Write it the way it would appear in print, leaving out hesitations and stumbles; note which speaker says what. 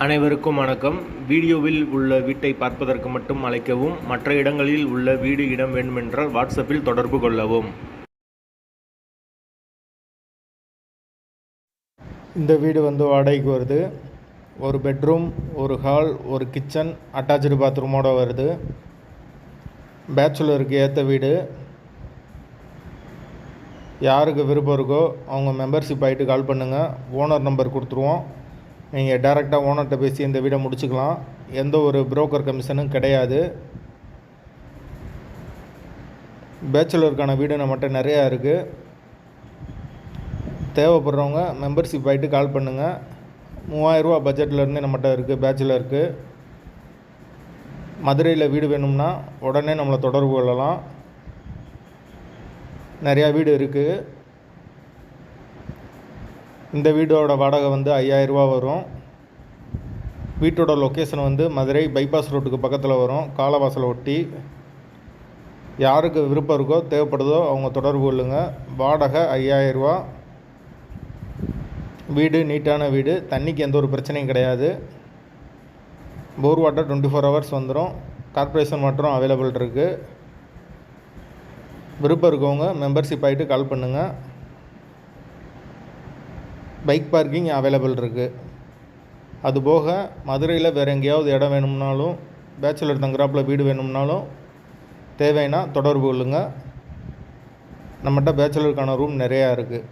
Speaker 1: அனைவருக்கும் வணக்கம். வீடியோவில் உள்ள வீட்டை பார்ப்பதற்கு மட்டும் அழைக்கவும். மற்ற இடங்களில் உள்ள வீடு இடம் வேண்டுமென்றால் வாட்ஸ்அப்பில் தொடர்பு கொள்ளவும்.
Speaker 2: இந்த வீடு வாடகைக்கு வருது. ஒரு பெட்ரூம், ஒரு ஹால், ஒரு கிச்சன், அட்டாச்சு பாத்ரூமோடு வருது. பேச்சுலருக்கு ஏற்ற வீடு. யாருக்கு விருப்பம் இருக்கோ அவங்க மெம்பர்ஷிப் ஆகிட்டு கால் பண்ணுங்கள். ஓனர் நம்பர் கொடுத்துருவோம். நீங்கள் டைரெக்டாக ஓனர்கிட்ட பேசி இந்த வீடை முடிச்சுக்கலாம். எந்த ஒரு புரோக்கர் கமிஷனும் கிடையாது. பேச்சுலருக்கான வீடு நம்மகிட்ட நிறையா இருக்குது. தேவைப்படுறவங்க மெம்பர்ஷிப் ஆகிட்டு கால் பண்ணுங்கள். 3000 ரூபா பட்ஜெட்லேருந்து நம்மகிட்ட இருக்குது பேச்சுலருக்கு. மதுரையில் வீடு வேணும்னா உடனே நம்மளை தொடர்பு கொள்ளலாம். நிறையா வீடு இருக்குது. இந்த வீடோட வாடகை 5000 ரூபா வரும். வீட்டோட லொக்கேஷன் மதுரை பைபாஸ் ரோட்டுக்கு பக்கத்தில் வரும், காலவாசலை ஒட்டி. யாருக்கு விருப்பம் இருக்கோ தேவைப்படுதோ அவங்க தொடர்பு கொள்ளுங்க. வாடகை 5000 ரூபா. வீடு நீட்டான வீடு. தண்ணிக்கு எந்த ஒரு பிரச்சனையும் கிடையாது. போர் வாட்டர் 24 ஹவர்ஸ் வந்துடும். கார்ப்பரேஷன் வாட்டரும் அவைலபிள் இருக்குது. விருப்பம் இருக்கவங்க மெம்பர்ஷிப் ஆகிட்டு கால் பண்ணுங்கள். பைக் பார்க்கிங் அவைலபிள் இருக்குது. அதுபோக மதுரையில் வேறு எங்கேயாவது இடம் வேணும்னாலும், பேச்சுலர் தங்குறாப்பில் வீடு வேணும்னாலும் தேவைன்னா தொடர்பு கொள்ளுங்கள். நம்மகிட்ட பேச்சுலருக்கான ரூம் நிறையா இருக்குது.